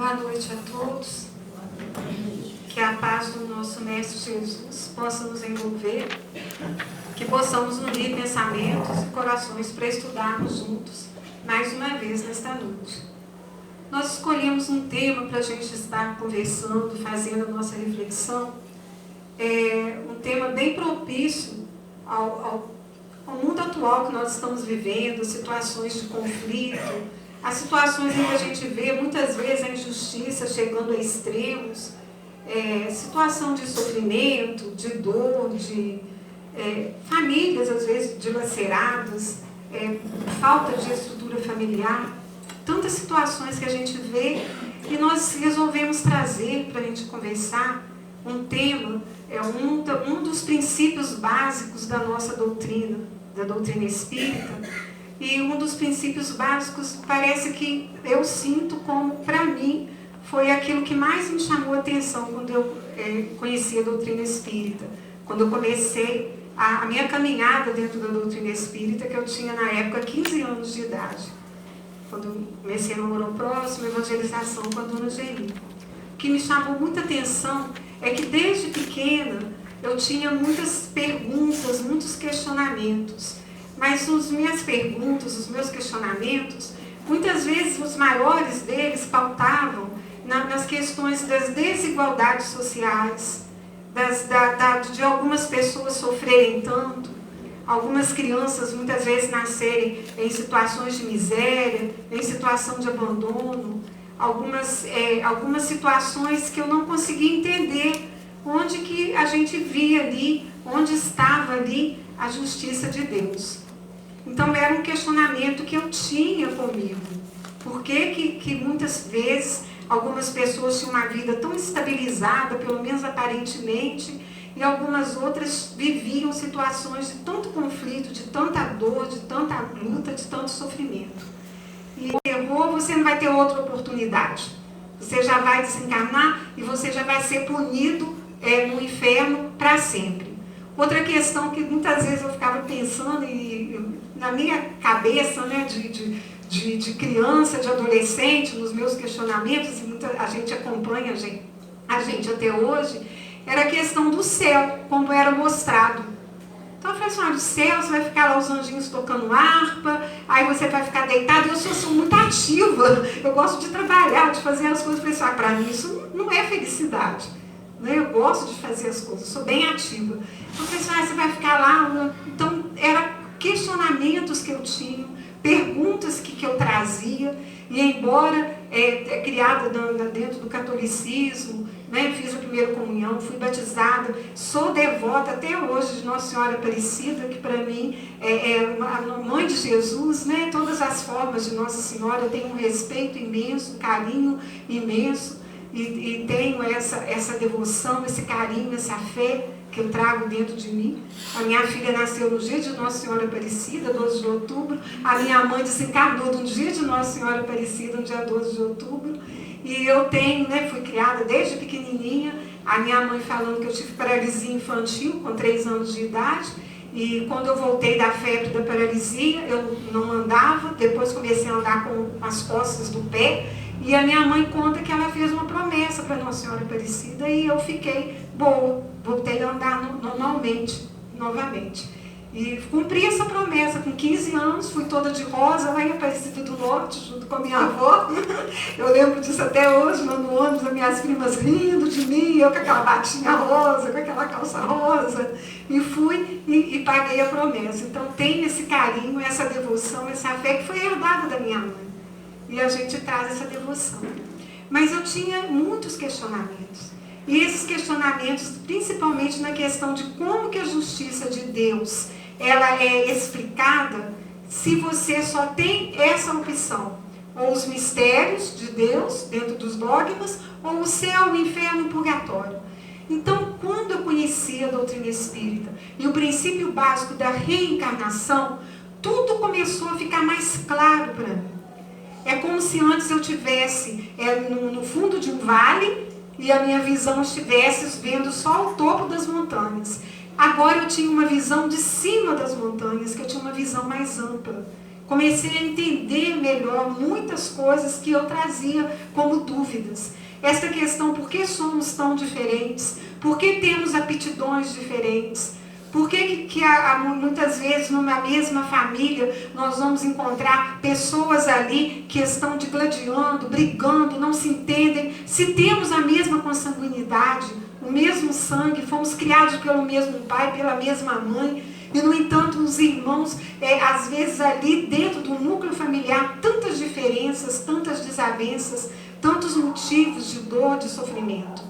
Boa noite a todos. Que a paz do nosso Mestre Jesus possa nos envolver, que possamos unir pensamentos e corações para estudarmos juntos, mais uma vez nesta noite. Nós escolhemos um tema para a gente estar conversando, fazendo a nossa reflexão, um tema bem propício ao mundo atual que nós estamos vivendo, situações de conflito, as situações em que a gente vê muitas vezes a injustiça chegando a extremos, situação de sofrimento, de dor, de famílias às vezes dilaceradas, falta de estrutura familiar, tantas situações que a gente vê, e nós resolvemos trazer para a gente conversar um tema, um dos princípios básicos da nossa doutrina, da doutrina espírita. E um dos princípios básicos, parece que eu sinto como, para mim, foi aquilo que mais me chamou a atenção quando eu conheci a doutrina espírita. Quando eu comecei a minha caminhada dentro da doutrina espírita, que eu tinha na época 15 anos de idade. Quando eu comecei no Amor ao Próximo, evangelização com a Dona Geli. O que me chamou muita atenção é que desde pequena eu tinha muitas perguntas, muitos questionamentos. Mas as minhas perguntas, os meus questionamentos, muitas vezes os maiores deles pautavam nas questões das desigualdades sociais, de algumas pessoas sofrerem tanto, algumas crianças muitas vezes nascerem em situações de miséria, em situação de abandono, algumas situações que eu não conseguia entender onde que a gente via ali, onde estava ali a justiça de Deus. Então era um questionamento que eu tinha comigo. Por que muitas vezes algumas pessoas tinham uma vida tão estabilizada, pelo menos aparentemente, e algumas outras viviam situações de tanto conflito, de tanta dor, de tanta luta, de tanto sofrimento. E errou, você não vai ter outra oportunidade. Você já vai desencarnar e você já vai ser punido no inferno para sempre. Outra questão que muitas vezes eu ficava pensando, na minha cabeça, né, de criança, de adolescente, nos meus questionamentos, e a gente acompanha a gente até hoje, era a questão do céu, como era mostrado. Então eu falei assim, do céu, você vai ficar lá os anjinhos tocando harpa, aí você vai ficar deitado. Eu sou muito ativa, eu gosto de trabalhar, de fazer as coisas. Eu falei assim, para mim isso não é felicidade. Eu gosto de fazer as coisas, sou bem ativa. Então, você vai ficar lá. Então, eram questionamentos que eu tinha, perguntas que eu trazia, e embora criada dentro do catolicismo, né, fiz a primeira comunhão, fui batizada, sou devota até hoje de Nossa Senhora Aparecida, que para mim é a mãe de Jesus, né, todas as formas de Nossa Senhora, eu tenho um respeito imenso, um carinho imenso. E tenho essa devoção, esse carinho, essa fé que eu trago dentro de mim. A minha filha nasceu no dia de Nossa Senhora Aparecida, 12 de outubro. A minha mãe desencarnou no dia de Nossa Senhora Aparecida, no dia 12 de outubro. E eu tenho, fui criada desde pequenininha, a minha mãe falando que eu tive paralisia infantil com 3 anos de idade. E quando eu voltei da febre da paralisia, eu não andava, depois comecei a andar com as costas do pé. E a minha mãe conta que ela fez uma promessa para Nossa Senhora Aparecida e eu fiquei boa, voltei a andar normalmente, novamente. E cumpri essa promessa com 15 anos, fui toda de rosa lá em Aparecida do Norte, junto com a minha avó. Eu lembro disso até hoje, lá no ônibus, as minhas primas rindo de mim, eu com aquela batinha rosa, com aquela calça rosa. E fui e paguei a promessa. Então tem esse carinho, essa devoção, essa fé que foi herdada da minha mãe. E a gente traz essa devoção. Mas eu tinha muitos questionamentos. E esses questionamentos, principalmente na questão de como que a justiça de Deus ela é explicada se você só tem essa opção. Ou os mistérios de Deus, dentro dos dogmas, ou o céu, o inferno e o purgatório. Então, quando eu conheci a doutrina espírita e o princípio básico da reencarnação, tudo começou a ficar mais claro para mim. É como se antes eu estivesse no fundo de um vale e a minha visão estivesse vendo só o topo das montanhas. Agora eu tinha uma visão de cima das montanhas, que eu tinha uma visão mais ampla. comecei a entender melhor muitas coisas que eu trazia como dúvidas. Essa questão, por que somos tão diferentes? Por que temos aptidões diferentes? Por que muitas vezes numa mesma família nós vamos encontrar pessoas ali que estão digladiando, brigando, não se entendem? Se temos a mesma consanguinidade, o mesmo sangue, fomos criados pelo mesmo pai, pela mesma mãe, e no entanto os irmãos, às vezes ali dentro do núcleo familiar, tantas diferenças, tantas desavenças, tantos motivos de dor, de sofrimento.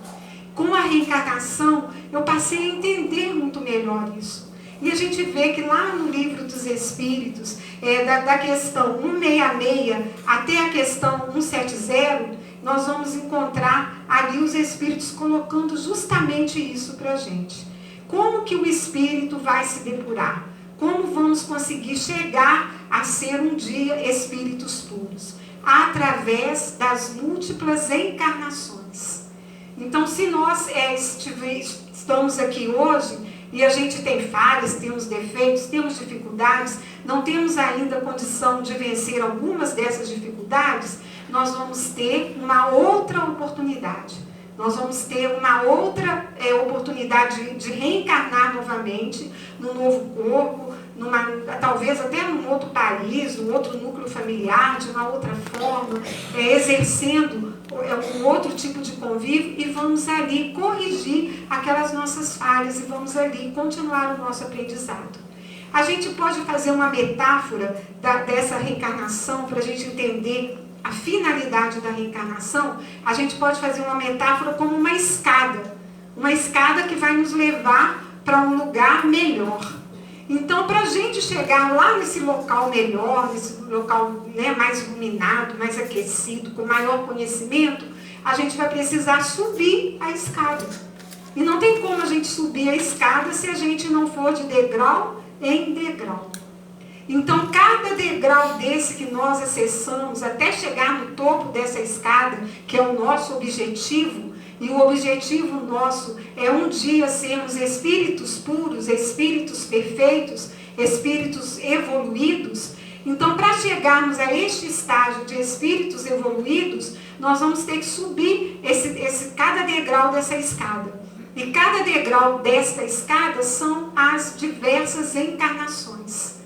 Com a reencarnação, eu passei a entender muito melhor isso. E a gente vê que lá no livro dos Espíritos, da questão 166 até a questão 170, nós vamos encontrar ali os Espíritos colocando justamente isso para a gente. Como que o Espírito vai se depurar? Como vamos conseguir chegar a ser um dia Espíritos puros? Através das múltiplas encarnações. Então, se nós estamos aqui hoje e a gente tem falhas, temos defeitos, temos dificuldades, não temos ainda condição de vencer algumas dessas dificuldades, nós vamos ter uma outra oportunidade. Nós vamos ter uma outra oportunidade de reencarnar novamente num novo corpo, talvez até num outro país, num outro núcleo familiar, de uma outra forma, exercendo um outro tipo de convívio, e vamos ali corrigir aquelas nossas falhas e vamos ali continuar o nosso aprendizado. A gente pode fazer uma metáfora dessa reencarnação para a gente entender a finalidade da reencarnação. A gente pode fazer uma metáfora como uma escada que vai nos levar para um lugar melhor. Então, para a gente chegar lá nesse local melhor, nesse local, né, mais iluminado, mais aquecido, com maior conhecimento, a gente vai precisar subir a escada. E não tem como a gente subir a escada se a gente não for de degrau em degrau. Então, cada degrau desse que nós acessamos, até chegar no topo dessa escada, que é o nosso objetivo, e o objetivo nosso é um dia sermos espíritos puros, espíritos perfeitos, espíritos evoluídos. Então, para chegarmos a este estágio de espíritos evoluídos, nós vamos ter que subir cada degrau dessa escada. E cada degrau desta escada são as diversas encarnações.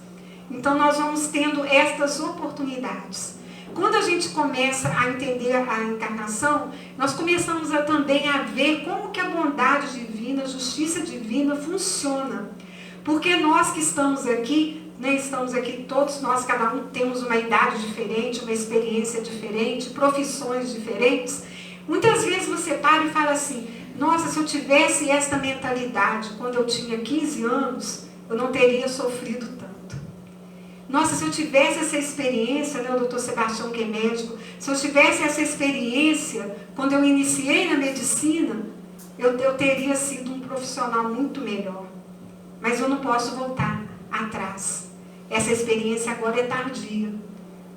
Então, nós vamos tendo estas oportunidades. Quando a gente começa a entender a encarnação, nós começamos também a ver como que a bondade divina, a justiça divina funciona. Porque nós que estamos aqui, todos nós, cada um temos uma idade diferente, uma experiência diferente, profissões diferentes. Muitas vezes você para e fala assim, nossa, se eu tivesse esta mentalidade quando eu tinha 15 anos, eu não teria sofrido tanto. Nossa, se eu tivesse essa experiência, né, o doutor Sebastião, que é médico, se eu tivesse essa experiência quando eu iniciei na medicina, eu teria sido um profissional muito melhor. Mas eu não posso voltar atrás. Essa experiência agora é tardia.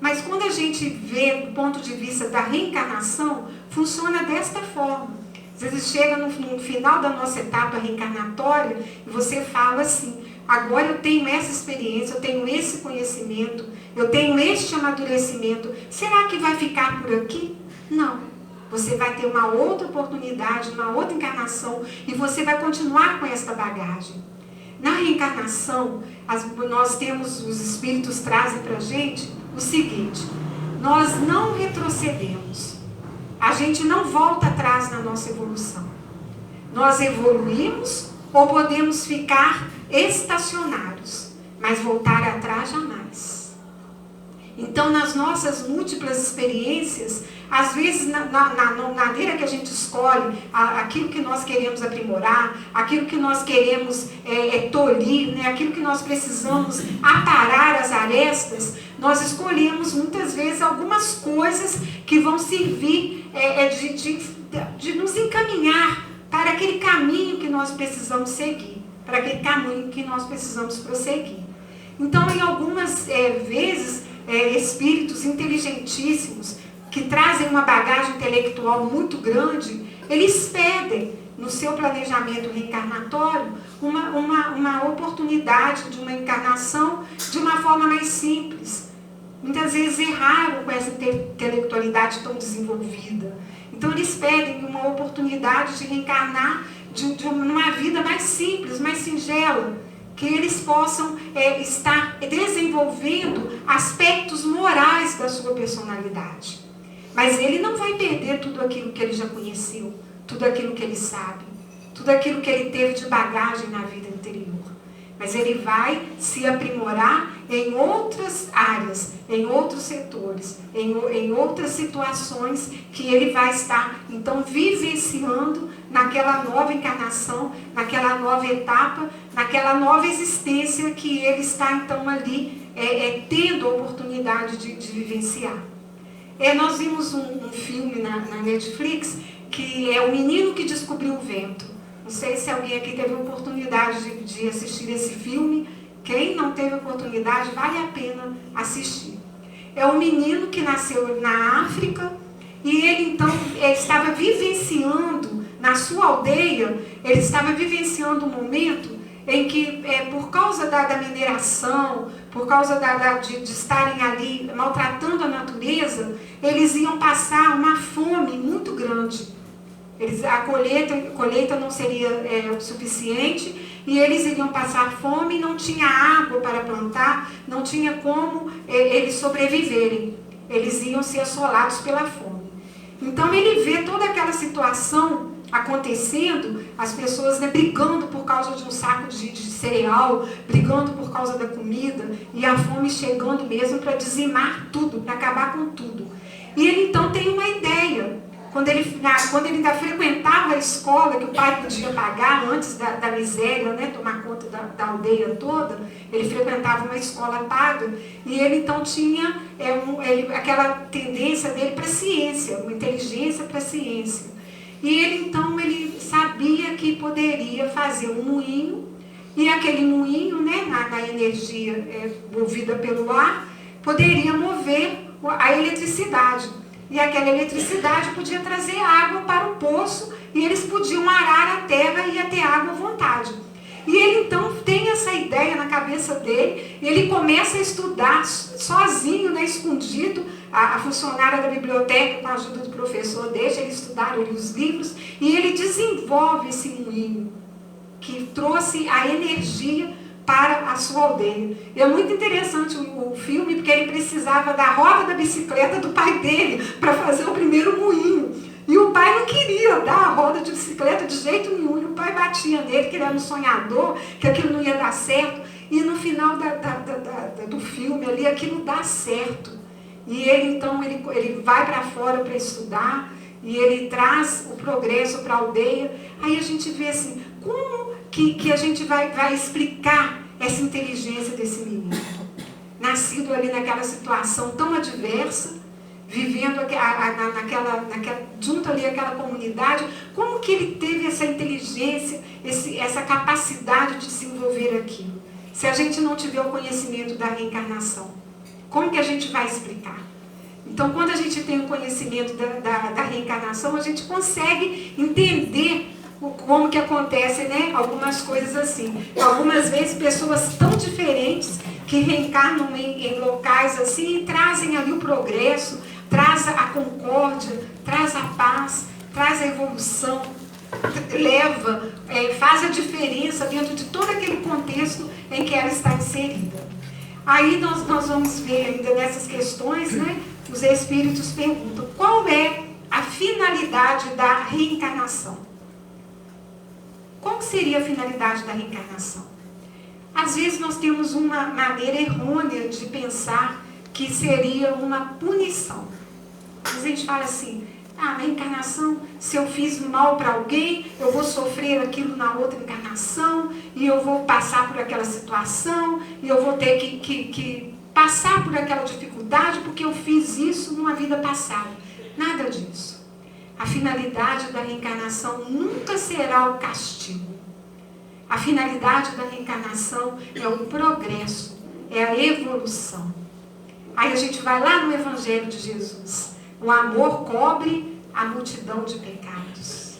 Mas quando a gente vê do ponto de vista da reencarnação, funciona desta forma. Às vezes chega no final da nossa etapa reencarnatória e você fala assim, agora eu tenho essa experiência, eu tenho esse conhecimento, eu tenho este amadurecimento. Será que vai ficar por aqui? Não. Você vai ter uma outra oportunidade, uma outra encarnação e você vai continuar com esta bagagem. Na reencarnação, nós temos, os espíritos trazem para a gente o seguinte, nós não retrocedemos. A gente não volta atrás na nossa evolução. Nós evoluímos ou podemos ficar estacionários, mas voltar atrás jamais. Então, nas nossas múltiplas experiências, às vezes na maneira que a gente escolhe, aquilo que nós queremos aprimorar, aquilo que nós queremos tolir, né, aquilo que nós precisamos aparar as arestas, nós escolhemos muitas vezes algumas coisas que vão servir de nos encaminhar para aquele caminho que nós precisamos seguir, para aquele caminho que nós precisamos prosseguir. Então, em algumas vezes, espíritos inteligentíssimos, que trazem uma bagagem intelectual muito grande, eles pedem, no seu planejamento reencarnatório, uma oportunidade de uma encarnação de uma forma mais simples, muitas vezes erraram com essa intelectualidade tão desenvolvida. Então eles pedem uma oportunidade de reencarnar numa vida mais simples, mais singela, que eles possam estar desenvolvendo aspectos morais da sua personalidade. Mas ele não vai perder tudo aquilo que ele já conheceu, tudo aquilo que ele sabe, tudo aquilo que ele teve de bagagem na vida anterior. Mas ele vai se aprimorar em outras áreas, em outros setores, em outras situações que ele vai estar, então, vivenciando naquela nova encarnação, naquela nova etapa, naquela nova existência que ele está, então, ali tendo a oportunidade de vivenciar. Nós vimos um filme na Netflix, que é O Menino que Descobriu o Vento. Não sei se alguém aqui teve a oportunidade de assistir esse filme. Quem não teve oportunidade, vale a pena assistir. É um menino que nasceu na África e ele então estava vivenciando, na sua aldeia, ele estava vivenciando um momento em que, por causa da mineração, por causa de estarem ali maltratando a natureza, eles iam passar uma fome muito grande. A colheita não seria o suficiente e eles iriam passar fome, não tinha água para plantar, não tinha como eles sobreviverem. Eles iam ser assolados pela fome. Então ele vê toda aquela situação acontecendo, as pessoas brigando por causa de um saco de cereal, brigando por causa da comida, e a fome chegando mesmo para dizimar tudo, para acabar com tudo. E ele então tem uma ideia. Quando ele ainda frequentava a escola que o pai podia pagar antes da miséria, tomar conta da aldeia toda, ele frequentava uma escola paga e ele então tinha aquela tendência dele para a ciência, uma inteligência para a ciência. E ele então sabia que poderia fazer um moinho e aquele moinho, na energia movida pelo ar, poderia mover a eletricidade. E aquela eletricidade podia trazer água para o poço e eles podiam arar a terra e ia ter água à vontade. E ele então tem essa ideia na cabeça dele, e ele começa a estudar sozinho, escondido. A funcionária da biblioteca, com a ajuda do professor, deixa ele estudar os livros, e ele desenvolve esse moinho que trouxe a energia para a sua aldeia. E é muito interessante o filme, porque ele precisava da roda da bicicleta do pai dele para fazer o primeiro moinho. E o pai não queria dar a roda de bicicleta de jeito nenhum. E o pai batia nele, que ele era um sonhador, que aquilo não ia dar certo. E no final do filme ali, aquilo dá certo. E ele então ele vai para fora para estudar, e ele traz o progresso para a aldeia. Aí a gente vê assim, como que a gente vai explicar essa inteligência desse menino? Nascido ali naquela situação tão adversa, vivendo junto ali àquela comunidade, como que ele teve essa inteligência, essa capacidade de desenvolver aquilo? Se a gente não tiver o conhecimento da reencarnação, como que a gente vai explicar? Então, quando a gente tem o conhecimento da reencarnação, a gente consegue entender como que acontece, algumas coisas assim. Algumas vezes pessoas tão diferentes que reencarnam em locais assim e trazem ali o progresso, traz a concórdia, traz a paz, traz a evolução, faz a diferença dentro de todo aquele contexto em que ela está inserida. Aí nós vamos ver ainda nessas questões, os espíritos perguntam: qual é a finalidade da reencarnação? Qual seria a finalidade da reencarnação? Às vezes nós temos uma maneira errônea de pensar que seria uma punição. Às vezes a gente fala assim: na reencarnação, se eu fiz mal para alguém, eu vou sofrer aquilo na outra encarnação, e eu vou passar por aquela situação, e eu vou ter que passar por aquela dificuldade porque eu fiz isso numa vida passada. Nada disso. A finalidade da reencarnação nunca será o castigo. A finalidade da reencarnação é o progresso, é a evolução. Aí a gente vai lá no Evangelho de Jesus. O amor cobre a multidão de pecados.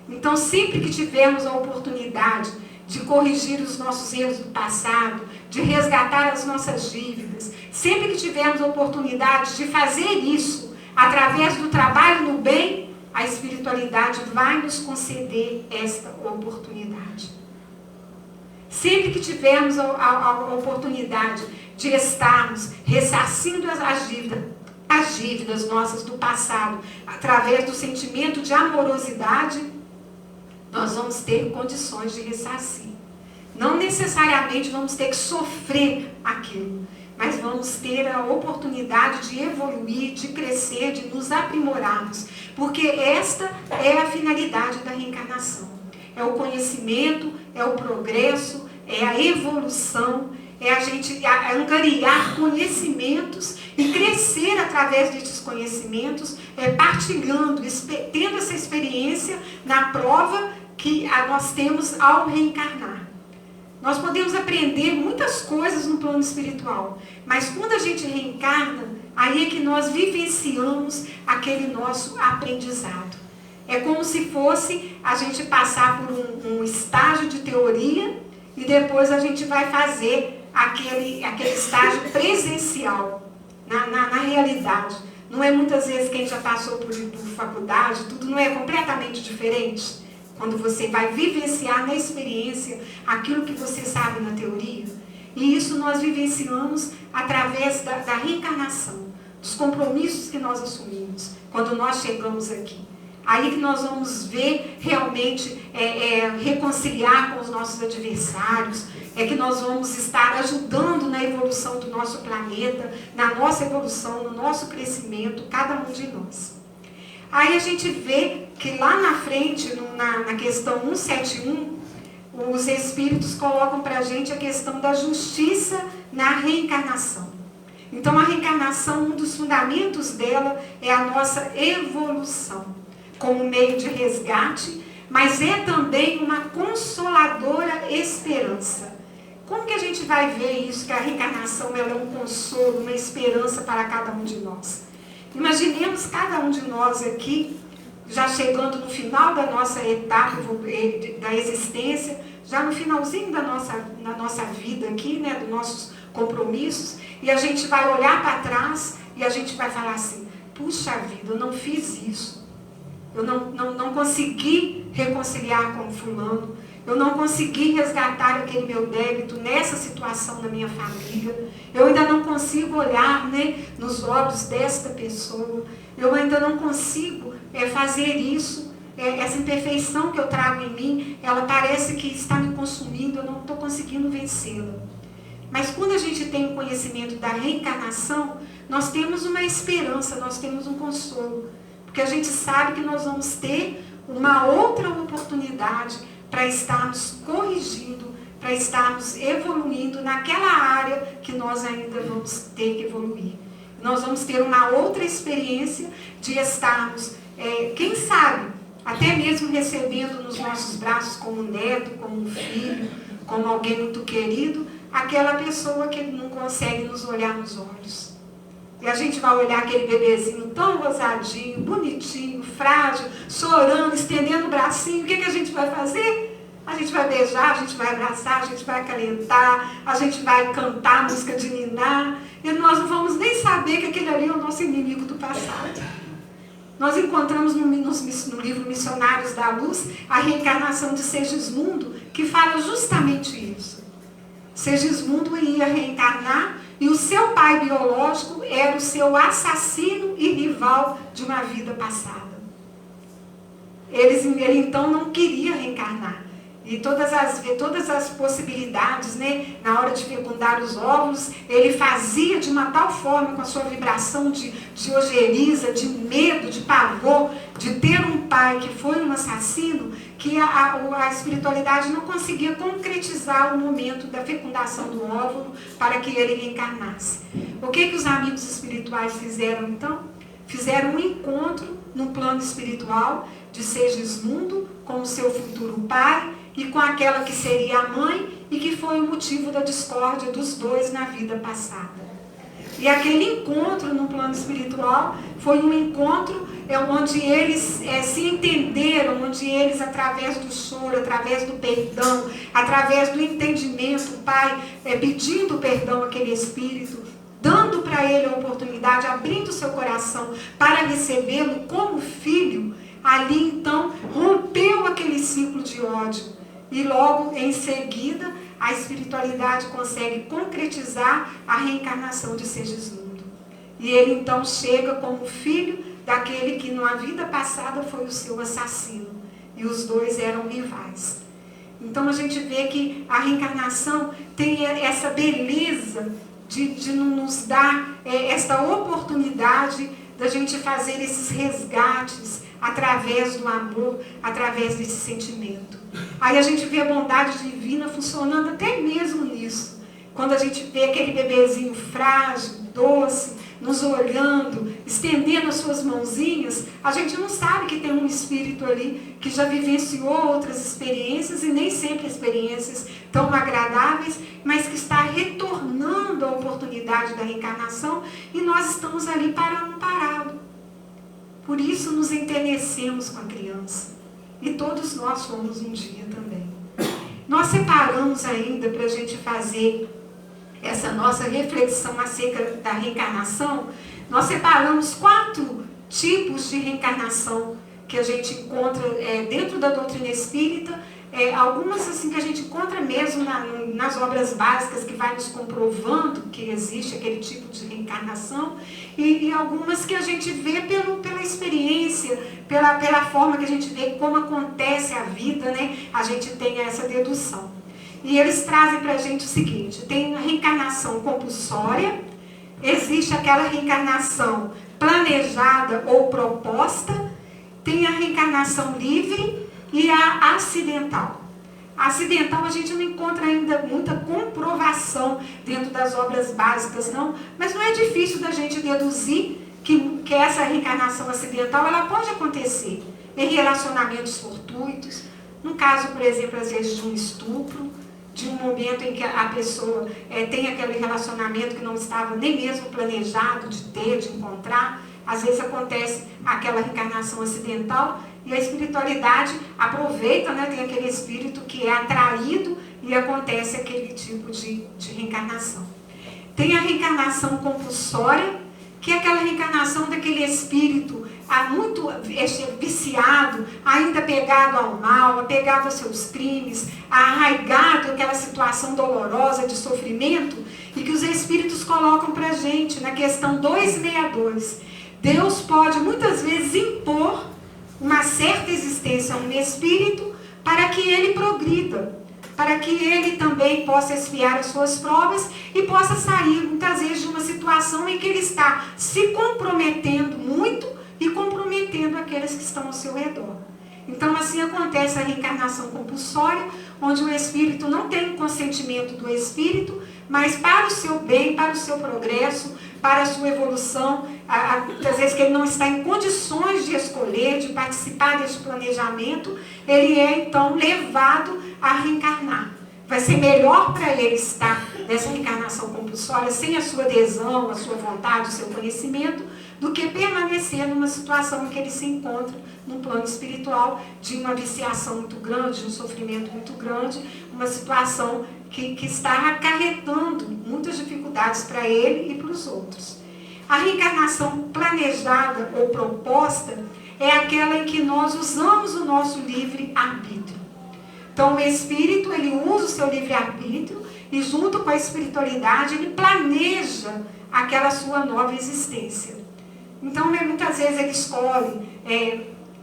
Então, sempre que tivermos a oportunidade de corrigir os nossos erros do passado, de resgatar as nossas dívidas. Sempre que tivermos a oportunidade de fazer isso, através do trabalho no bem, a espiritualidade vai nos conceder esta oportunidade. Sempre que tivermos a oportunidade de estarmos ressarcindo as dívidas nossas do passado, através do sentimento de amorosidade, nós vamos ter condições de ressarcir. Não necessariamente vamos ter que sofrer aquilo, mas vamos ter a oportunidade de evoluir, de crescer, de nos aprimorarmos, porque esta é a finalidade da reencarnação. É o conhecimento, é o progresso, é a evolução, é a gente angariar conhecimentos e crescer através desses conhecimentos, partilhando, tendo essa experiência na prova que nós temos ao reencarnar. Nós podemos aprender muitas coisas no plano espiritual, mas quando a gente reencarna, aí é que nós vivenciamos aquele nosso aprendizado. É como se fosse a gente passar por um estágio de teoria e depois a gente vai fazer aquele estágio presencial, na realidade. Não é muitas vezes que a gente já passou por faculdade, tudo não é completamente diferente? Quando você vai vivenciar na experiência aquilo que você sabe na teoria. E isso nós vivenciamos através da reencarnação, dos compromissos que nós assumimos, quando nós chegamos aqui. Aí que nós vamos ver realmente, reconciliar com os nossos adversários, que nós vamos estar ajudando na evolução do nosso planeta, na nossa evolução, no nosso crescimento, cada um de nós. Aí a gente vê que lá na frente, na questão 171, os Espíritos colocam para a gente a questão da justiça na reencarnação. Então a reencarnação, um dos fundamentos dela é a nossa evolução, como meio de resgate, mas é também uma consoladora esperança. Como que a gente vai ver isso, que a reencarnação ela é um consolo, uma esperança para cada um de nós? Imaginemos cada um de nós aqui, já chegando no final da nossa etapa da existência, já no finalzinho da nossa vida aqui, né, dos nossos compromissos, e a gente vai olhar para trás e a gente vai falar assim, puxa vida, eu não fiz isso, eu não consegui reconciliar com o fulano, eu não consegui resgatar aquele meu débito nessa situação da minha família, eu ainda não consigo olhar, né, nos olhos desta pessoa, eu ainda não consigo fazer isso, essa imperfeição que eu trago em mim, ela parece que está me consumindo, eu não estou conseguindo vencê-la. Mas quando a gente tem o conhecimento da reencarnação, nós temos uma esperança, nós temos um consolo, porque a gente sabe que nós vamos ter uma outra oportunidade para estarmos corrigindo, para estarmos evoluindo naquela área que nós ainda vamos ter que evoluir. Nós vamos ter uma outra experiência de estarmos, quem sabe, até mesmo recebendo nos nossos braços como um neto, como um filho, como alguém muito querido, aquela pessoa que não consegue nos olhar nos olhos. E a gente vai olhar aquele bebezinho tão rosadinho, bonitinho, frágil, chorando, estendendo o bracinho. O que a gente vai fazer? A gente vai beijar, a gente vai abraçar, a gente vai acalentar, a gente vai cantar a música de ninar. E nós não vamos nem saber que aquele ali é o nosso inimigo do passado. Nós encontramos no livro Missionários da Luz a reencarnação de Segismundo, que fala justamente isso. Segismundo ia reencarnar e o seu pai biológico era o seu assassino e rival de uma vida passada. Ele então não queria reencarnar. E todas as possibilidades, né, na hora de fecundar os óvulos, ele fazia de uma tal forma, com a sua vibração de ojeriza, de medo, de pavor, de ter um pai que foi um assassino, que a espiritualidade não conseguia concretizar o momento da fecundação do óvulo para que ele reencarnasse. O que os amigos espirituais fizeram então? Fizeram um encontro no plano espiritual de Segismundo com o seu futuro pai, e com aquela que seria a mãe e que foi o motivo da discórdia dos dois na vida passada. E aquele encontro no plano espiritual foi um encontro onde eles se entenderam, onde eles, através do choro, através do perdão, através do entendimento, o Pai pedindo perdão àquele espírito, dando para ele a oportunidade, abrindo seu coração para recebê-lo como filho, ali então rompeu aquele ciclo de ódio. E logo em seguida, a espiritualidade consegue concretizar a reencarnação de Segismundo. E ele então chega como filho daquele que na vida passada foi o seu assassino. E os dois eram rivais. Então a gente vê que a reencarnação tem essa beleza de nos dar esta oportunidade da gente fazer esses resgates através do amor, através desse sentimento. Aí a gente vê a bondade divina funcionando até mesmo nisso. Quando a gente vê aquele bebezinho frágil, doce, nos olhando, estendendo as suas mãozinhas, a gente não sabe que tem um espírito ali que já vivenciou outras experiências, e nem sempre experiências tão agradáveis, mas que está retornando a oportunidade da reencarnação, e nós estamos ali parado. Por isso nos enternecemos com a criança. E todos nós fomos um dia também. Nós separamos ainda, para a gente fazer essa nossa reflexão acerca da reencarnação, nós separamos 4 tipos de reencarnação que a gente encontra dentro da doutrina espírita, algumas assim que a gente encontra mesmo nas obras básicas, que vai nos comprovando que existe aquele tipo de reencarnação, e algumas que a gente vê pela experiência, pela forma que a gente vê como acontece a vida, né? A gente tem essa dedução. E eles trazem para a gente o seguinte: tem a reencarnação compulsória, existe aquela reencarnação planejada ou proposta, tem a reencarnação livre e a acidental. A acidental a gente não encontra ainda muita comprovação dentro das obras básicas, não, mas não é difícil da gente deduzir que essa reencarnação acidental ela pode acontecer em relacionamentos fortuitos, no caso, por exemplo, às vezes de um estupro, de um momento em que a pessoa tem aquele relacionamento que não estava nem mesmo planejado de ter, de encontrar. Às vezes acontece aquela reencarnação acidental e a espiritualidade aproveita, né? Tem aquele espírito que é atraído e acontece aquele tipo de reencarnação. Tem a reencarnação compulsória, que é aquela reencarnação daquele espírito muito viciado, ainda pegado ao mal, apegado aos seus crimes, arraigado àquela situação dolorosa de sofrimento, e que os espíritos colocam para a gente na questão 262. Deus pode muitas vezes impor uma certa existência a um espírito para que ele progrida, para que ele também possa expiar as suas provas e possa sair muitas vezes de uma situação em que ele está se comprometendo muito e comprometendo aqueles que estão ao seu redor. Então assim acontece a reencarnação compulsória, onde o espírito não tem o consentimento do espírito, mas para o seu bem, para o seu progresso, para a sua evolução, muitas vezes que ele não está em condições de escolher, de participar desse planejamento, ele é então levado a reencarnar. Vai ser melhor para ele estar nessa reencarnação compulsória, sem a sua adesão, a sua vontade, o seu conhecimento, do que permanecer numa situação em que ele se encontra num plano espiritual, de uma viciação muito grande, de um sofrimento muito grande, uma situação que está acarretando muitas dificuldades para ele e para os outros. A reencarnação planejada ou proposta é aquela em que nós usamos o nosso livre-arbítrio. Então o espírito, ele usa o seu livre-arbítrio e junto com a espiritualidade ele planeja aquela sua nova existência. Então muitas vezes ele escolhe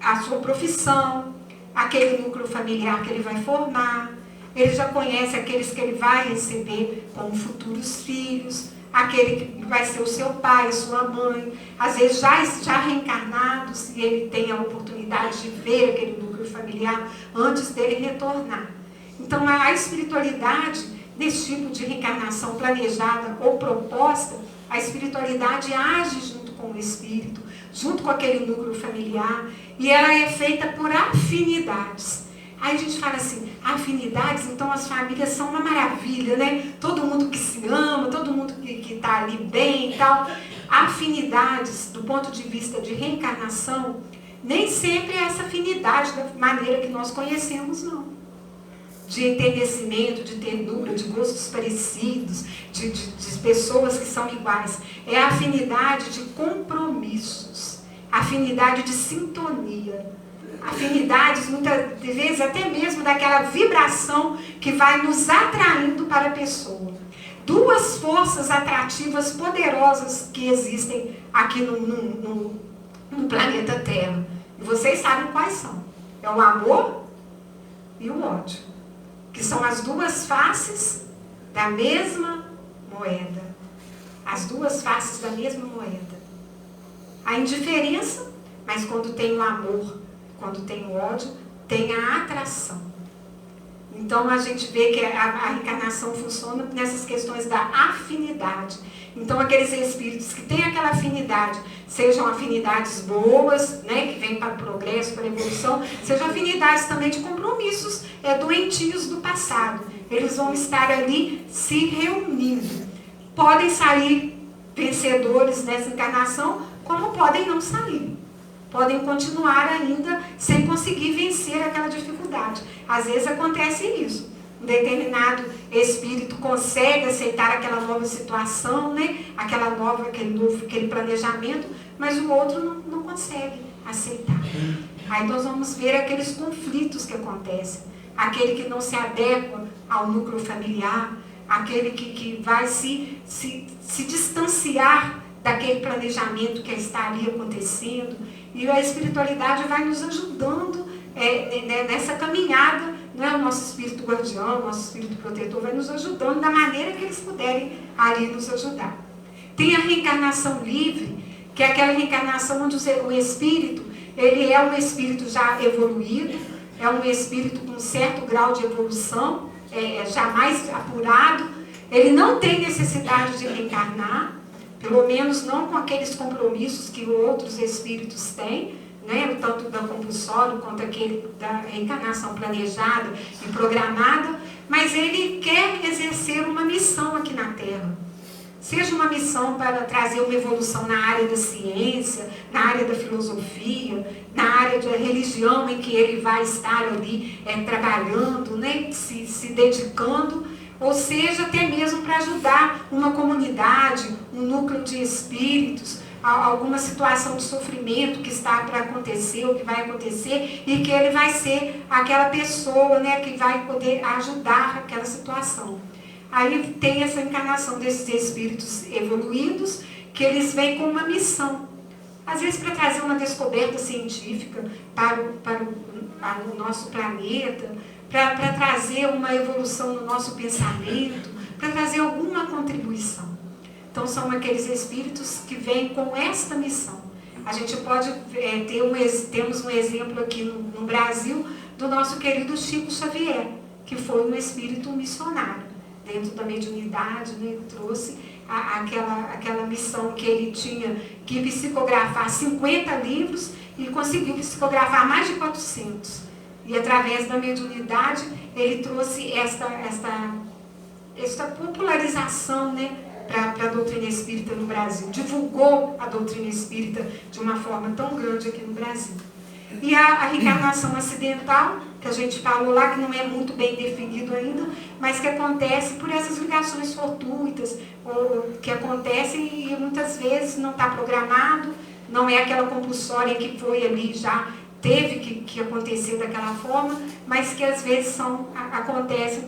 a sua profissão, aquele núcleo familiar que ele vai formar, ele já conhece aqueles que ele vai receber como futuros filhos, aquele que vai ser o seu pai, a sua mãe, às vezes já reencarnado, se ele tem a oportunidade de ver aquele núcleo familiar antes dele retornar. Então a espiritualidade, nesse tipo de reencarnação planejada ou proposta, a espiritualidade age junto com o espírito, junto com aquele núcleo familiar, e ela é feita por afinidades. Aí a gente fala assim, afinidades, então as famílias são uma maravilha, né? Todo mundo que se ama, todo mundo que está ali bem, Então, afinidades, do ponto de vista de reencarnação, nem sempre é essa afinidade da maneira que nós conhecemos, não. De entendimento, de ternura, de gostos parecidos, de pessoas que são iguais. É a afinidade de compromissos, afinidade de sintonia, afinidades, muitas vezes, até mesmo daquela vibração que vai nos atraindo para a pessoa. Duas forças atrativas poderosas que existem aqui no planeta Terra. E vocês sabem quais são. É o amor e o ódio. Que são as duas faces da mesma moeda. As duas faces da mesma moeda. A indiferença, mas quando tem o amor, quando tem o ódio, tem a atração. Então a gente vê que a reencarnação funciona nessas questões da afinidade. Então aqueles espíritos que têm aquela afinidade, sejam afinidades boas, né, que vêm para o progresso, para a evolução, sejam afinidades também de compromissos doentios do passado. Eles vão estar ali se reunindo. Podem sair vencedores nessa encarnação, como podem não sair. Podem continuar ainda sem conseguir vencer aquela dificuldade. Às vezes acontece isso. Um determinado espírito consegue aceitar aquela nova situação, né? Aquele planejamento, mas o outro não consegue aceitar. Aí nós vamos ver aqueles conflitos que acontecem. Aquele que não se adequa ao núcleo familiar, aquele que vai se distanciar daquele planejamento que está ali acontecendo. E a espiritualidade vai nos ajudando nessa caminhada, né? O nosso espírito guardião, o nosso espírito protetor vai nos ajudando da maneira que eles puderem ali nos ajudar. Tem a reencarnação livre, que é aquela reencarnação onde o espírito, ele é um espírito já evoluído, é um espírito com um certo grau de evolução, já mais apurado, ele não tem necessidade de reencarnar, pelo menos não com aqueles compromissos que outros espíritos têm, né? Tanto da compulsório quanto aquele da reencarnação planejada e programada, mas ele quer exercer uma missão aqui na Terra. Seja uma missão para trazer uma evolução na área da ciência, na área da filosofia, na área da religião em que ele vai estar ali trabalhando, né? se dedicando, ou seja, até mesmo para ajudar uma comunidade, um núcleo de espíritos, alguma situação de sofrimento que está para acontecer, ou que vai acontecer, e que ele vai ser aquela pessoa, né, que vai poder ajudar aquela situação. Aí tem essa encarnação desses espíritos evoluídos, que eles vêm com uma missão. Às vezes para trazer uma descoberta científica para o nosso planeta, para trazer uma evolução no nosso pensamento, para trazer alguma contribuição. Então são aqueles espíritos que vêm com esta missão. A gente pode temos um exemplo aqui no Brasil do nosso querido Chico Xavier, que foi um espírito missionário. Dentro da mediunidade, né, trouxe aquela missão que ele tinha, que psicografar 50 livros, e conseguiu psicografar mais de 400. E através da mediunidade, ele trouxe esta popularização, né, para a doutrina espírita no Brasil. Divulgou a doutrina espírita de uma forma tão grande aqui no Brasil. E a reencarnação acidental, que a gente falou lá, que não é muito bem definido ainda, mas que acontece por essas ligações fortuitas, ou que acontecem e muitas vezes não está programado, não é aquela compulsória que foi ali já, teve que acontecer daquela forma, mas que às vezes acontecem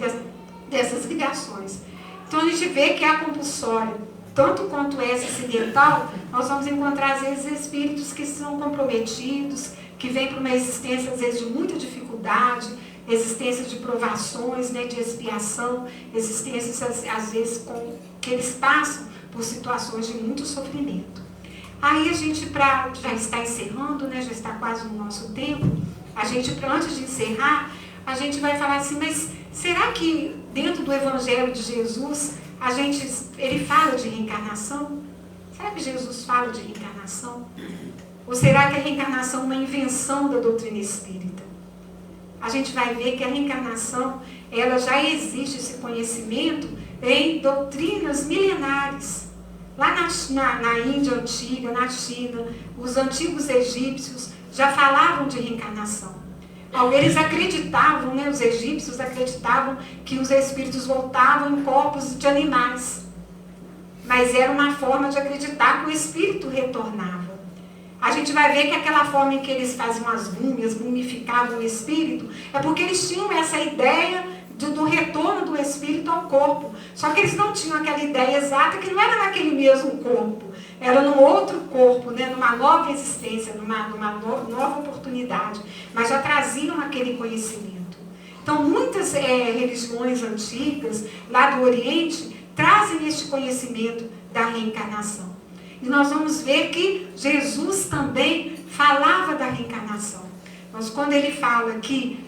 dessas ligações. Então a gente vê que a compulsória, tanto quanto essa acidental, nós vamos encontrar às vezes espíritos que são comprometidos, que vêm para uma existência às vezes de muita dificuldade, existências de provações, né, de expiação, existências às vezes que eles passam por situações de muito sofrimento. Aí a gente, já está encerrando, né, já está quase no nosso tempo, antes de encerrar, a gente vai falar assim, mas será que dentro do Evangelho de Jesus, ele fala de reencarnação? Será que Jesus fala de reencarnação? Ou será que a reencarnação é uma invenção da doutrina espírita? A gente vai ver que a reencarnação, ela já existe, esse conhecimento, em doutrinas milenares. Lá na Índia antiga, na China, os antigos egípcios já falavam de reencarnação. Eles acreditavam, os egípcios acreditavam que os espíritos voltavam em corpos de animais. Mas era uma forma de acreditar que o espírito retornava. A gente vai ver que aquela forma em que eles faziam as múmias, mumificavam o espírito, é porque eles tinham essa ideia do retorno do espírito ao corpo. Só que eles não tinham aquela ideia exata que não era naquele mesmo corpo, era num outro corpo, numa nova existência, numa nova oportunidade. Mas já traziam aquele conhecimento. Então, muitas religiões antigas, lá do Oriente, trazem este conhecimento da reencarnação. E nós vamos ver que Jesus também falava da reencarnação. Mas quando ele fala que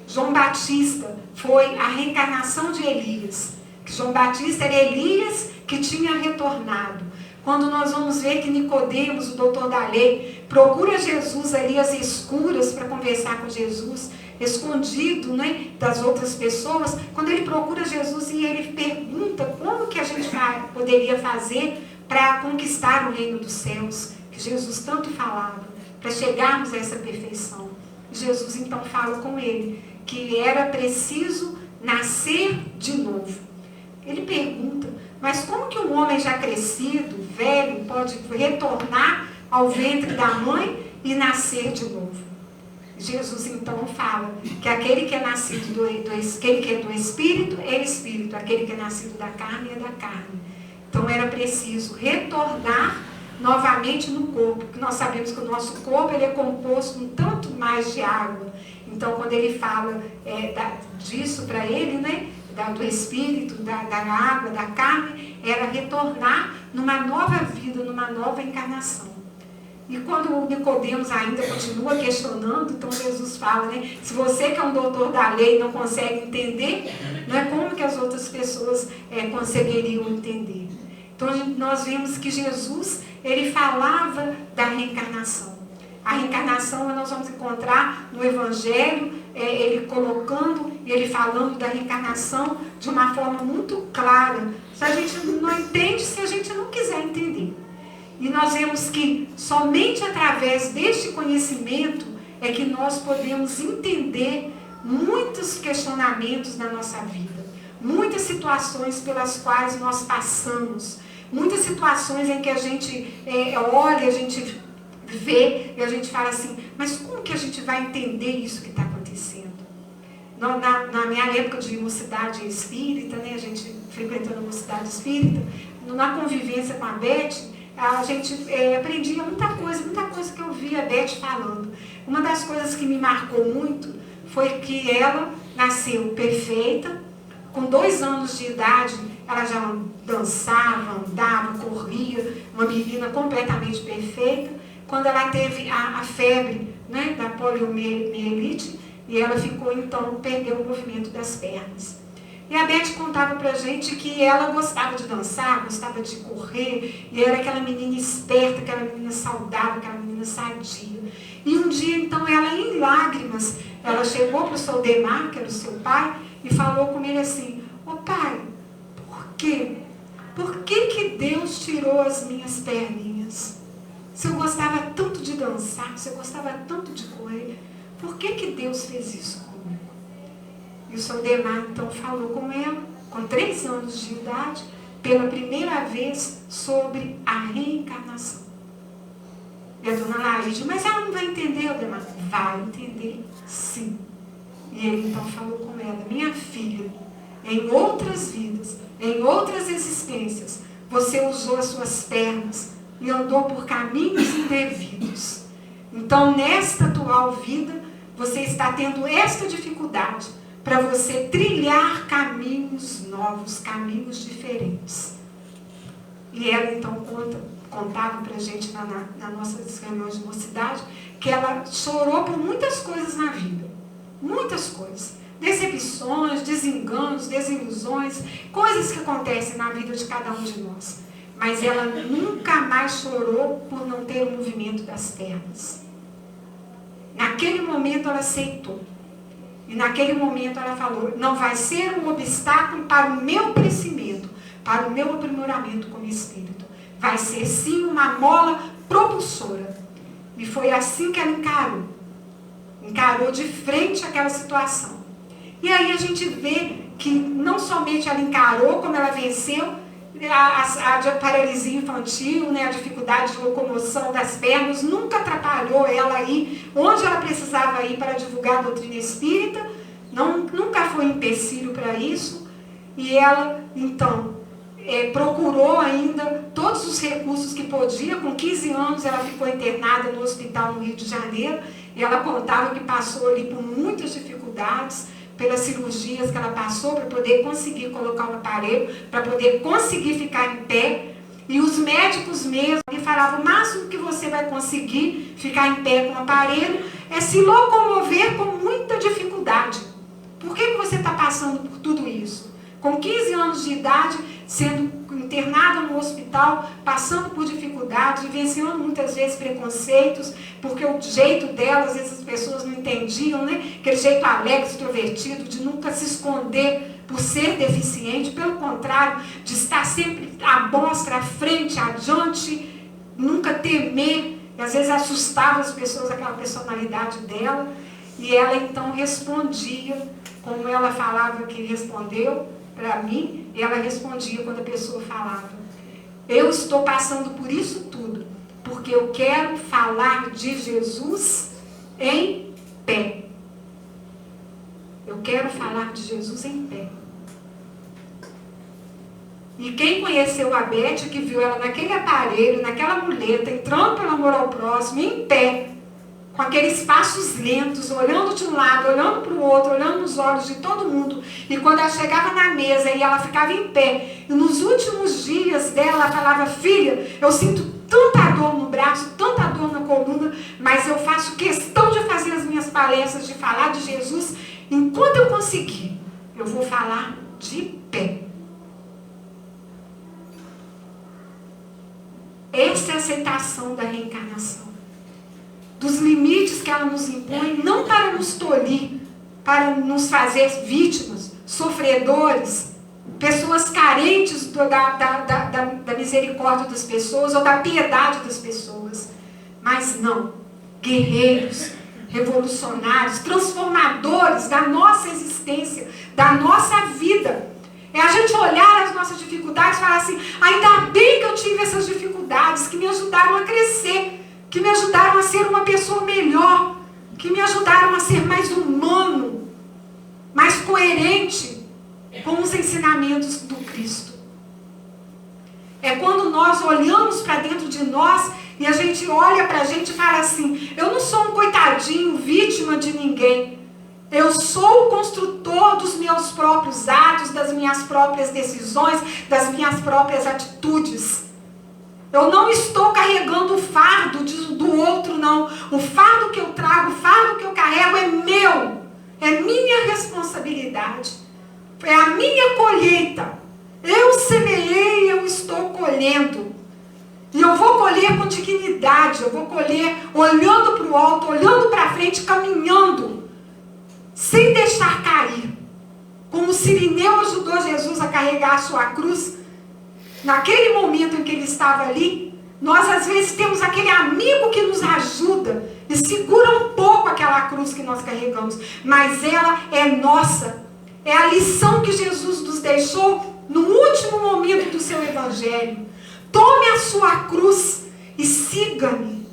João Batista foi a reencarnação de Elias, que João Batista era Elias que tinha retornado. Quando nós vamos ver que Nicodemos, o doutor da lei, procura Jesus ali às escuras para conversar com Jesus, escondido, das outras pessoas, quando ele procura Jesus e ele pergunta como que a gente poderia fazer para conquistar o reino dos céus, que Jesus tanto falava, para chegarmos a essa perfeição. Jesus então fala com ele que era preciso nascer de novo. Ele pergunta, mas como que um homem já crescido, velho, pode retornar ao ventre da mãe e nascer de novo? Jesus então fala que aquele que é nascido aquele que é do Espírito é Espírito, aquele que é nascido da carne é da carne. Então era preciso retornar novamente no corpo, porque nós sabemos que o nosso corpo ele é composto um tanto mais de água. Então quando ele fala disso para ele, do Espírito, da água, da carne, era retornar numa nova vida, numa nova encarnação. E quando o Nicodemos ainda continua questionando, então Jesus fala, se você que é um doutor da lei não consegue entender, como que as outras pessoas conseguiriam entender? Então nós vemos que Jesus, ele falava da reencarnação. A reencarnação nós vamos encontrar no Evangelho, ele colocando e ele falando da reencarnação de uma forma muito clara. A gente não entende se a gente não quiser entender. E nós vemos que somente através deste conhecimento é que nós podemos entender muitos questionamentos na nossa vida, muitas situações pelas quais nós passamos, muitas situações em que a gente olha, a gente vê e a gente fala assim, mas como que a gente vai entender isso que está acontecendo? Na minha época de mocidade espírita, a gente frequentando a mocidade espírita, na convivência com a Beth, a gente aprendia muita coisa que eu via a Beth falando. Uma das coisas que me marcou muito foi que ela nasceu perfeita, com 2 anos de idade, ela já dançava, andava, corria, uma menina completamente perfeita. Quando ela teve a febre da poliomielite, e ela ficou, então, perdeu o movimento das pernas. E a Beth contava pra gente que ela gostava de dançar, gostava de correr, e era aquela menina esperta, aquela menina saudável, aquela menina sadia. E um dia, então, ela em lágrimas, ela chegou para o seu Demar, que era o seu pai, e falou com ele assim, pai, por quê? Por que Deus tirou as minhas perninhas? Se eu gostava tanto de dançar, se eu gostava tanto de correr, por que Deus fez isso comigo? E o seu Demar, então, falou com ela, com 3 anos de idade, pela primeira vez, sobre a reencarnação. E a dona Laíde, mas ela não vai entender, o Demar? Vai entender, sim. E ele, então, falou com ela, minha filha, em outras vidas, em outras existências, você usou as suas pernas e andou por caminhos indevidos. Então, nesta atual vida, você está tendo esta dificuldade para você trilhar caminhos novos, caminhos diferentes. E ela, então, contava para a gente na nossas reuniões de mocidade, que ela chorou por muitas coisas na vida. Muitas coisas. Decepções, desenganos, desilusões, coisas que acontecem na vida de cada um de nós. Mas ela nunca mais chorou por não ter o movimento das pernas. Naquele momento ela aceitou. E naquele momento ela falou, não vai ser um obstáculo para o meu crescimento, para o meu aprimoramento como espírito. vai ser sim uma mola propulsora. E foi assim que ela encarou de frente aquela situação. E aí a gente vê que não somente ela encarou, como ela venceu a paralisia infantil, né, a dificuldade de locomoção das pernas, nunca atrapalhou ela aí onde ela precisava ir para divulgar a doutrina espírita, nunca foi empecilho para isso. E ela, então, procurou ainda todos os recursos que podia. Com 15 anos ela ficou internada no hospital no Rio de Janeiro, e ela contava que passou ali por muitas dificuldades, pelas cirurgias que ela passou para poder conseguir colocar um aparelho, para poder conseguir ficar em pé. E os médicos mesmo que falavam: o máximo que você vai conseguir ficar em pé com o aparelho é se locomover com muita dificuldade. Por que você está passando por tudo isso? Com 15 anos de idade, sendo internada no hospital, passando por dificuldades, vivenciando muitas vezes preconceitos, porque o jeito delas, essas pessoas não entendiam, né? Aquele jeito alegre, extrovertido, de nunca se esconder por ser deficiente, pelo contrário, de estar sempre à mostra, à frente, adiante, nunca temer, e às vezes assustava as pessoas, aquela personalidade dela. E ela então respondia, como ela falava que respondeu para mim, e ela respondia quando a pessoa falava: eu estou passando por isso tudo, porque eu quero falar de Jesus em pé. Eu quero falar de Jesus em pé. E quem conheceu a Beth, que viu ela naquele aparelho, naquela muleta, entrando pelo amor ao próximo, em pé, com aqueles passos lentos, olhando de um lado, olhando para o outro, olhando nos olhos de todo mundo. E quando ela chegava na mesa e ela ficava em pé, e nos últimos dias dela, ela falava: filha, eu sinto tanta dor no braço, tanta dor na coluna, mas eu faço questão de fazer as minhas palestras, de falar de Jesus. Enquanto eu conseguir, eu vou falar de pé. Essa é a aceitação da reencarnação. Dos limites que ela nos impõe, não para nos tolir, para nos fazer vítimas, sofredores, pessoas carentes da misericórdia das pessoas ou da piedade das pessoas. Mas não, guerreiros, revolucionários, transformadores da nossa existência, da nossa vida. É a gente olhar as nossas dificuldades e falar assim: ainda bem que eu tive essas dificuldades, que me ajudaram a crescer, que me ajudaram a ser uma pessoa melhor, que me ajudaram a ser mais humano, mais coerente com os ensinamentos do Cristo. É quando nós olhamos para dentro de nós e a gente olha para a gente e fala assim: eu não sou um coitadinho, vítima de ninguém. Eu sou o construtor dos meus próprios atos, das minhas próprias decisões, das minhas próprias atitudes. Eu não estou carregando o fardo do outro, não. O fardo que eu trago, o fardo que eu carrego é meu. É minha responsabilidade. É a minha colheita. Eu semeei, eu estou colhendo. E eu vou colher com dignidade. Eu vou colher olhando para o alto, olhando para frente, caminhando, sem deixar cair. Como Cirineu ajudou Jesus a carregar a sua cruz. Naquele momento em que ele estava ali, nós às vezes temos aquele amigo que nos ajuda e segura um pouco aquela cruz que nós carregamos, mas ela é nossa. É a lição que Jesus nos deixou no último momento do seu evangelho. Tome a sua cruz e siga-me.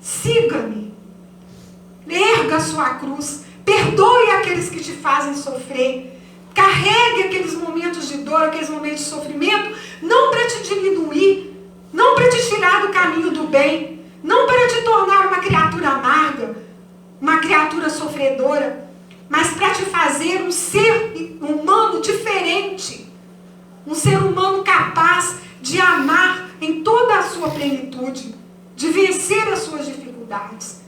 Siga-me. Erga a sua cruz. Perdoe aqueles que te fazem sofrer. Carregue aqueles momentos de dor, aqueles momentos de sofrimento, não para te diminuir, não para te tirar do caminho do bem, não para te tornar uma criatura amarga, uma criatura sofredora, mas para te fazer um ser humano diferente, um ser humano capaz de amar em toda a sua plenitude, de vencer as suas dificuldades.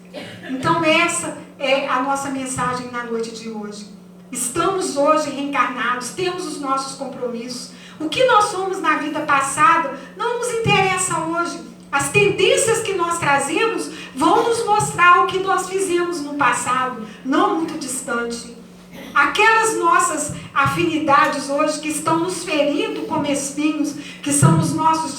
Então essa é a nossa mensagem na noite de hoje. Estamos hoje reencarnados, temos os nossos compromissos. O que nós somos na vida passada não nos interessa hoje. As tendências que nós trazemos vão nos mostrar o que nós fizemos no passado, não muito distante. Aquelas nossas afinidades hoje que estão nos ferindo como espinhos, que são os nossos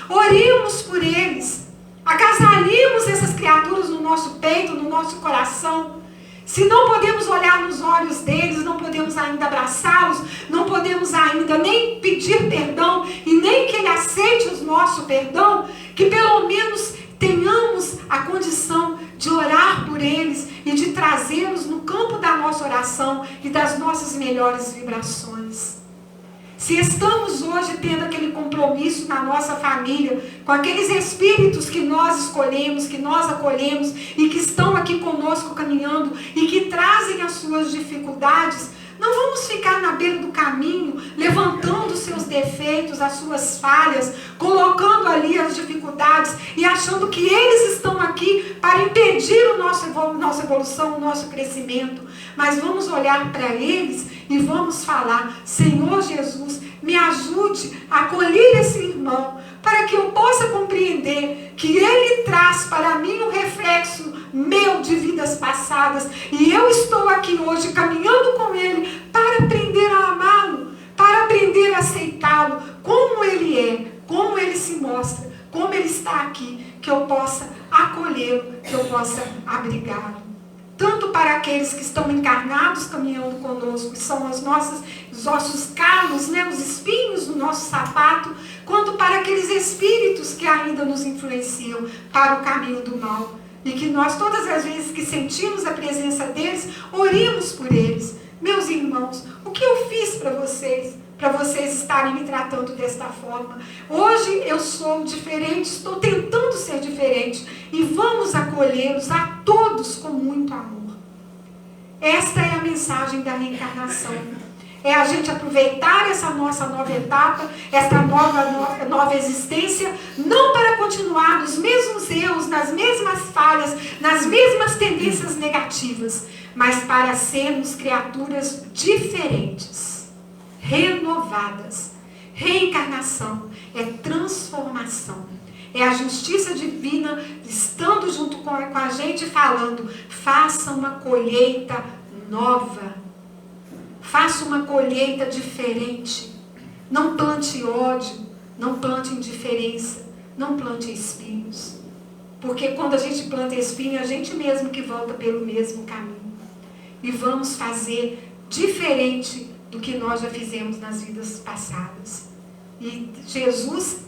Oremos por eles. Agasalhemos essas criaturas no nosso peito, no nosso coração. Se não podemos olhar nos olhos deles, não podemos ainda abraçá-los, não podemos ainda nem pedir perdão e nem que ele aceite o nosso perdão, que pelo menos tenhamos a condição de orar por eles e de trazê-los no campo da nossa oração e das nossas melhores vibrações. Se estamos hoje tendo aquele compromisso na nossa família, com aqueles espíritos que nós escolhemos, que nós acolhemos e que estão aqui conosco caminhando e que trazem as suas dificuldades, não vamos ficar na beira do caminho, levantando os seus defeitos, as suas falhas, colocando ali as dificuldades e achando que eles estão aqui para impedir nossa evolução, o nosso crescimento. Mas vamos olhar para eles e vamos falar: Senhor Jesus, me ajude a acolher esse irmão, para que eu possa compreender que ele traz para mim um reflexo meu de vidas passadas, e eu estou aqui hoje caminhando com ele para aprender a amá-lo, para aprender a aceitá-lo como ele é, como ele se mostra, como ele está aqui, que eu possa acolhê-lo, que eu possa abrigá-lo. Tanto para aqueles que estão encarnados caminhando conosco, que são os nossos calos, né, os espinhos do nosso sapato, quanto para aqueles espíritos que ainda nos influenciam para o caminho do mal. E que nós, todas as vezes que sentimos a presença deles, oremos por eles. Meus irmãos, o que eu fiz para vocês estarem me tratando desta forma? Hoje eu sou diferente, estou tentando ser diferente, e vamos acolhê-los a todos com muito amor. Esta é a mensagem da reencarnação. É a gente aproveitar essa nossa nova etapa, essa nova existência, não para continuar nos mesmos erros, nas mesmas falhas, nas mesmas tendências negativas, mas para sermos criaturas diferentes, renovadas. Reencarnação é transformação. É a justiça divina estando junto com a gente, falando: faça uma colheita nova. Faça uma colheita diferente. Não plante ódio, não plante indiferença, não plante espinhos. Porque quando a gente planta espinho, a gente mesmo que volta pelo mesmo caminho. E vamos fazer diferente do que nós já fizemos nas vidas passadas. E Jesus,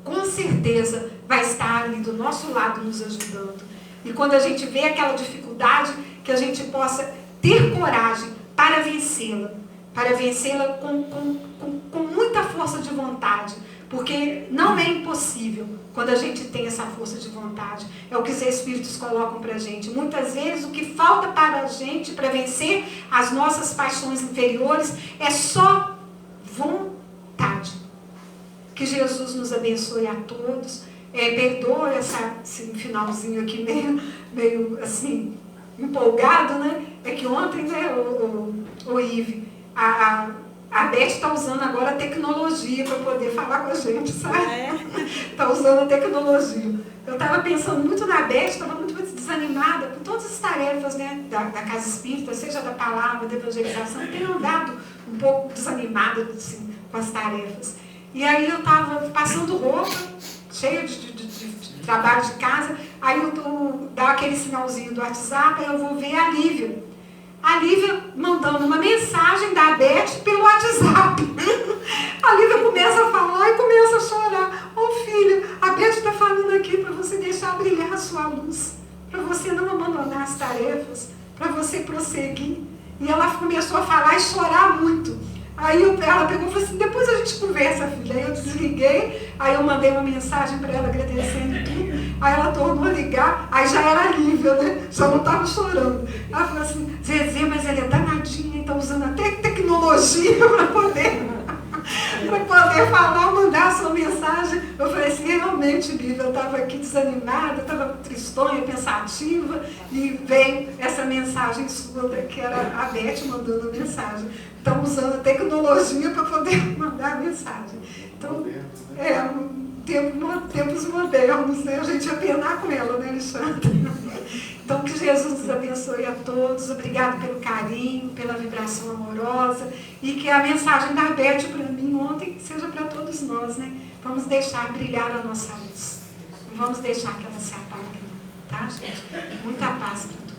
com certeza, vai estar ali do nosso lado nos ajudando. E quando a gente vê aquela dificuldade, que a gente possa ter coragem para vencê-la com muita força de vontade, porque não é impossível quando a gente tem essa força de vontade. É o que os Espíritos colocam para a gente. Muitas vezes o que falta para a gente, para vencer as nossas paixões inferiores, é só vontade. Que Jesus nos abençoe a todos. Perdoa esse finalzinho aqui meio assim, empolgado, né? É que ontem, né, o Ive, a Beth está usando agora a tecnologia para poder falar com a gente, sabe? Está usando a tecnologia. Eu estava pensando muito na Beth, estava muito desanimada com todas as tarefas, né, da Casa Espírita, seja da palavra, da evangelização. Tenho andado um pouco desanimada assim, com as tarefas. E aí eu estava passando roupa, cheia de trabalho de casa, aí eu dá aquele sinalzinho do WhatsApp, aí eu vou ver a Lívia. A Lívia mandando uma mensagem da Beth pelo WhatsApp. A Lívia começa a falar e começa a chorar. Filha, a Beth está falando aqui para você deixar brilhar a sua luz, para você não abandonar as tarefas, para você prosseguir. E ela começou a falar e chorar muito. Aí ela pegou e falou assim: depois a gente conversa, filha. Aí eu desliguei, aí eu mandei uma mensagem para ela agradecendo tudo. Aí ela tornou a ligar, aí já era a Lívia, né? Já não estava chorando. Ela falou assim: Zezé, mas ela é danadinha, está usando até tecnologia para poder falar, mandar a sua mensagem. Eu falei assim: realmente, Lívia, eu estava aqui desanimada, estava tristonha, pensativa, e veio essa mensagem sua, que era a Beth mandando a mensagem. Estão usando a tecnologia para poder mandar a mensagem. Então, tempos modernos, né? A gente ia penar com ela, né, Alexandre? Então, que Jesus nos abençoe a todos. Obrigado pelo carinho, pela vibração amorosa. E que a mensagem da Beth para mim ontem seja para todos todos nós, né? Vamos deixar brilhar a nossa luz. Não vamos deixar que ela se apague, não, tá, gente? Muita paz para todos.